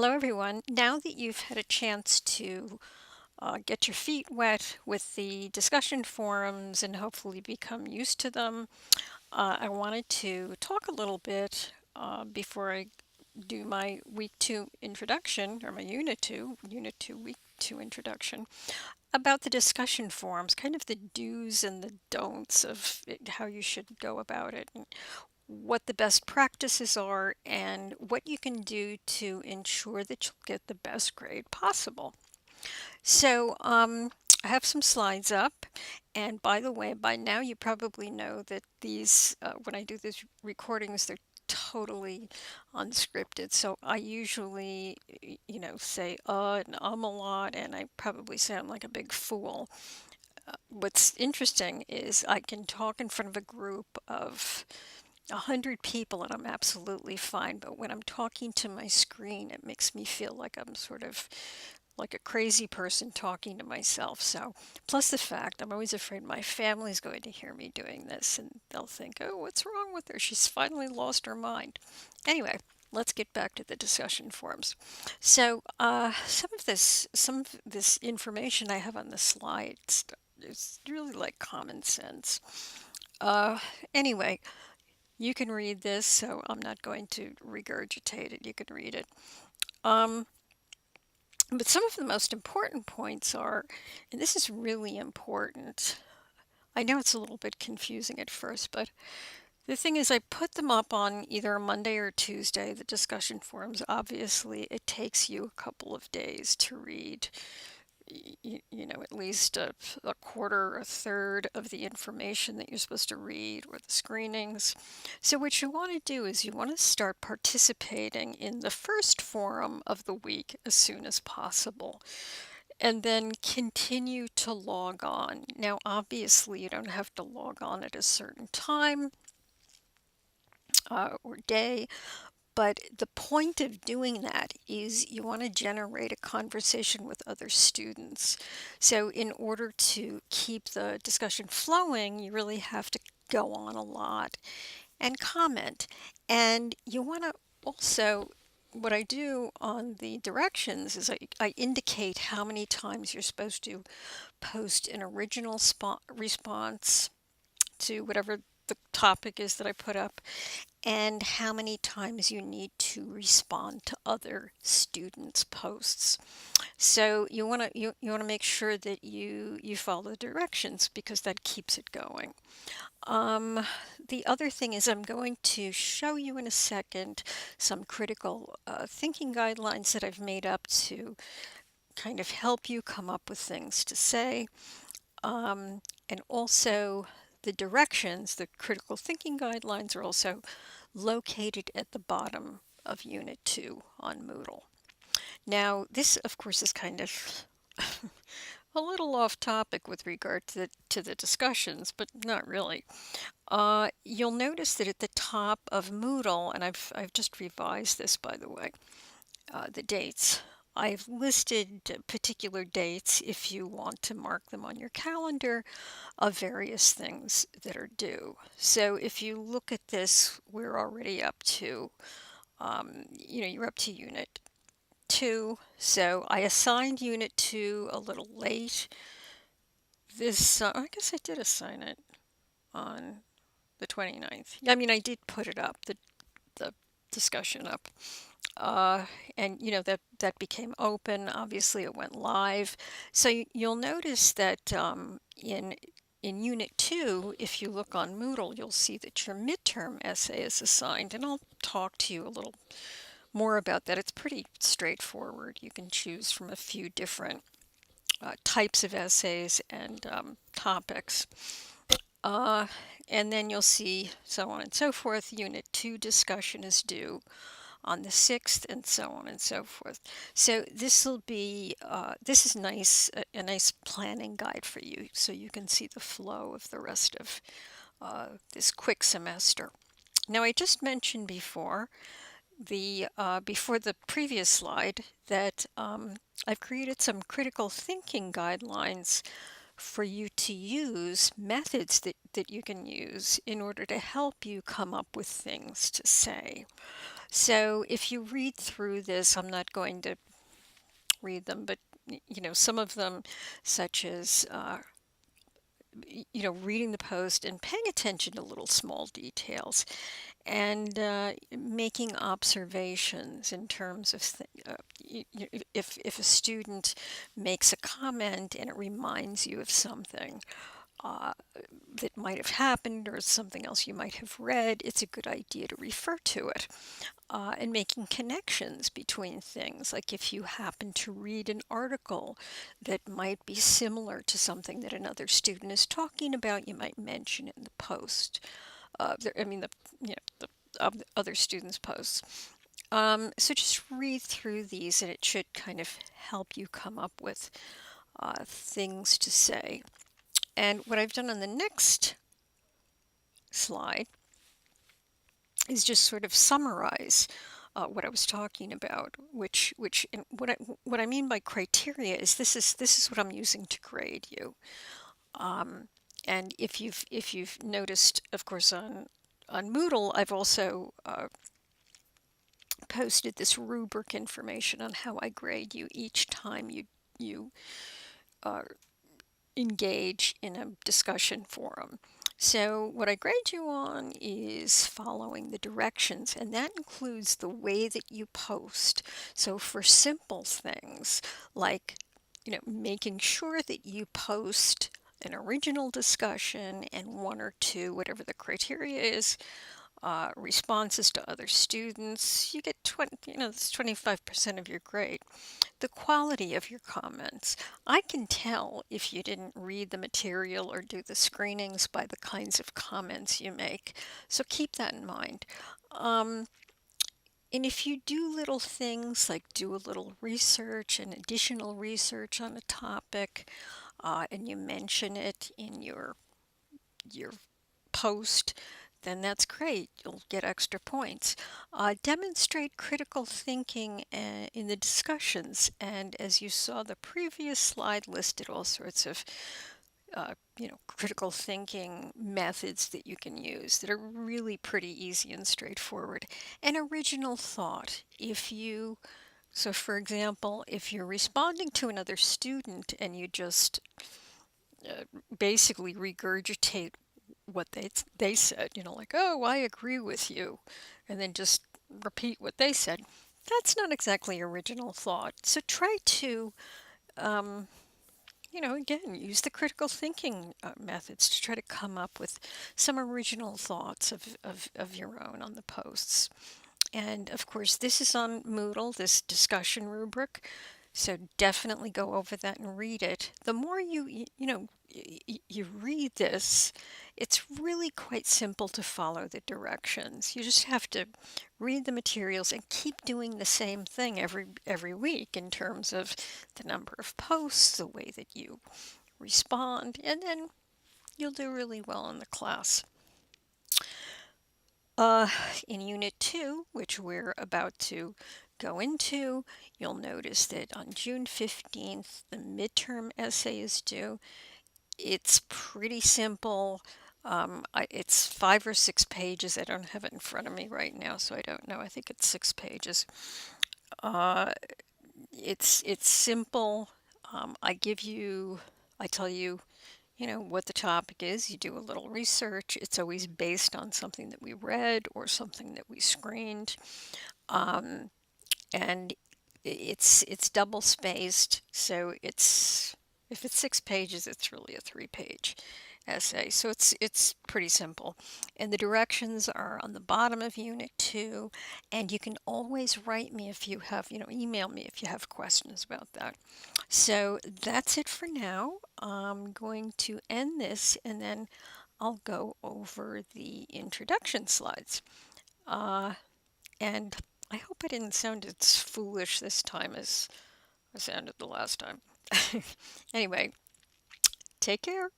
Hello, everyone. Now that you've had a chance to get your feet wet with the discussion forums and hopefully become used to them, I wanted to talk a little bit before I do my week two introduction or my unit two, week two introduction about the discussion forums, kind of the do's and the don'ts of how you should go about it, and what the best practices are, and what you can do to ensure that you'll get the best grade possible. So, I have some slides up, and by the way, by now you probably know that when I do these recordings, they're totally unscripted. So I usually, say and a lot, and I probably sound like a big fool. What's interesting is I can talk in front of a group of 100 people and I'm absolutely fine. But when I'm talking to my screen, it makes me feel like I'm sort of like a crazy person talking to myself. So, plus the fact I'm always afraid my family's going to hear me doing this and they'll think, oh, what's wrong with her? She's finally lost her mind. Anyway, let's get back to the discussion forums. So, some of this information I have on the slides is really like common sense. Uh, anyway, you can read this, so I'm not going to regurgitate it. You can read it. Um, but some of the most important points are, and this is really important. I know it's a little bit confusing at first, but the thing is, I put them up on either a Monday or Tuesday, the discussion forums. Obviously, it takes you a couple of days to read at least a quarter, a third of the information that you're supposed to read or the screenings. So, what you want to do is you want to start participating in the first forum of the week as soon as possible and then continue to log on. Now, obviously, you don't have to log on at a certain time or day, but the point of doing that is you want to generate a conversation with other students. So, in order to keep the discussion flowing, you really have to go on a lot and comment. And you want to also, what I do on the directions is I indicate how many times you're supposed to post an original response to whatever the topic is that I put up, and how many times you need to respond to other students' posts. So you want to make sure that you follow the directions because that keeps it going. Um, the other thing is I'm going to show you in a second some critical thinking guidelines that I've made up to kind of help you come up with things to say. And also the directions, the critical thinking guidelines are also located at the bottom of Unit 2 on Moodle. Now, this, of course, is kind of a little off topic with regard to the discussions, but not really. You'll notice that at the top of Moodle, and I've just revised this, by the way, the dates. I've listed particular dates if you want to mark them on your calendar of various things that are due. So if you look at this, we're already up to, you're up to Unit 2. So I assigned Unit 2 a little late. I guess I did assign it on the 29th. I mean, I did put it up, the discussion up. Uh, and that became open. Obviously, it went live. So you'll notice that in Unit 2, if you look on Moodle, you'll see that your midterm essay is assigned, and I'll talk to you a little more about that. It's pretty straightforward. You can choose from a few different types of essays and topics. Uh, and then you'll see so on and so forth. Unit 2 discussion is due on the 6th, and so on and so forth. So this is nice, a nice planning guide for you, so you can see the flow of the rest of this quick semester. Now, I just mentioned before the previous slide that I've created some critical thinking guidelines for you to use methods that you can use in order to help you come up with things to say. So if you read through this, I'm not going to read them, but some of them, such as reading the post and paying attention to little small details and making observations in terms of if a student makes a comment and it reminds you of something uh, that might have happened or something else you might have read, it's a good idea to refer to it. And making connections between things. Like if you happen to read an article that might be similar to something that another student is talking about, you might mention it in the post. I mean, the other students' posts. So just read through these, and it should kind of help you come up with things to say. And what I've done on the next slide is just sort of summarize what I was talking about, which and what I mean by criteria is this is what I'm using to grade you. And if you've noticed, of course, on Moodle, I've also posted this rubric information on how I grade you each time you uh, engage in a discussion forum. So what I grade you on is following the directions, and that includes the way that you post. So for simple things like, making sure that you post an original discussion and one or two, whatever the criteria is, responses to other students, you get 20, that's 25% of your grade. The quality of your comments. I can tell if you didn't read the material or do the screenings by the kinds of comments you make. So keep that in mind. And if you do little things like do a little research and additional research on a topic, and you mention it in your post, then that's great. You'll get extra points. Demonstrate critical thinking in the discussions. And as you saw, the previous slide listed all sorts of critical thinking methods that you can use that are really pretty easy and straightforward. And original thought. So for example, if you're responding to another student and you just basically regurgitate what they said, like, oh, I agree with you, and then just repeat what they said. That's not exactly original thought. So try to, again, use the critical thinking methods to try to come up with some original thoughts of your own on the posts. And of course, this is on Moodle, this discussion rubric. So definitely go over that and read it. The more you read this, it's really quite simple to follow the directions. You just have to read the materials and keep doing the same thing every week in terms of the number of posts, the way that you respond, and then you'll do really well in the class. In Unit 2, which we're about to go into, you'll notice that on June 15th, the midterm essay is due. It's pretty simple. It's 5 or 6 pages. I don't have it in front of me right now, so I don't know. I think it's 6 pages. It's simple. I tell you, what the topic is. You do a little research. It's always based on something that we read or something that we screened. And it's double spaced, so if it's 6 pages, it's really a 3-page essay. So it's pretty simple. And the directions are on the bottom of Unit 2, and you can always write me if you have, email me if you have questions about that. So that's it for now. I'm going to end this, and then I'll go over the introduction slides. And I hope I didn't sound as foolish this time as I sounded the last time. Anyway, take care.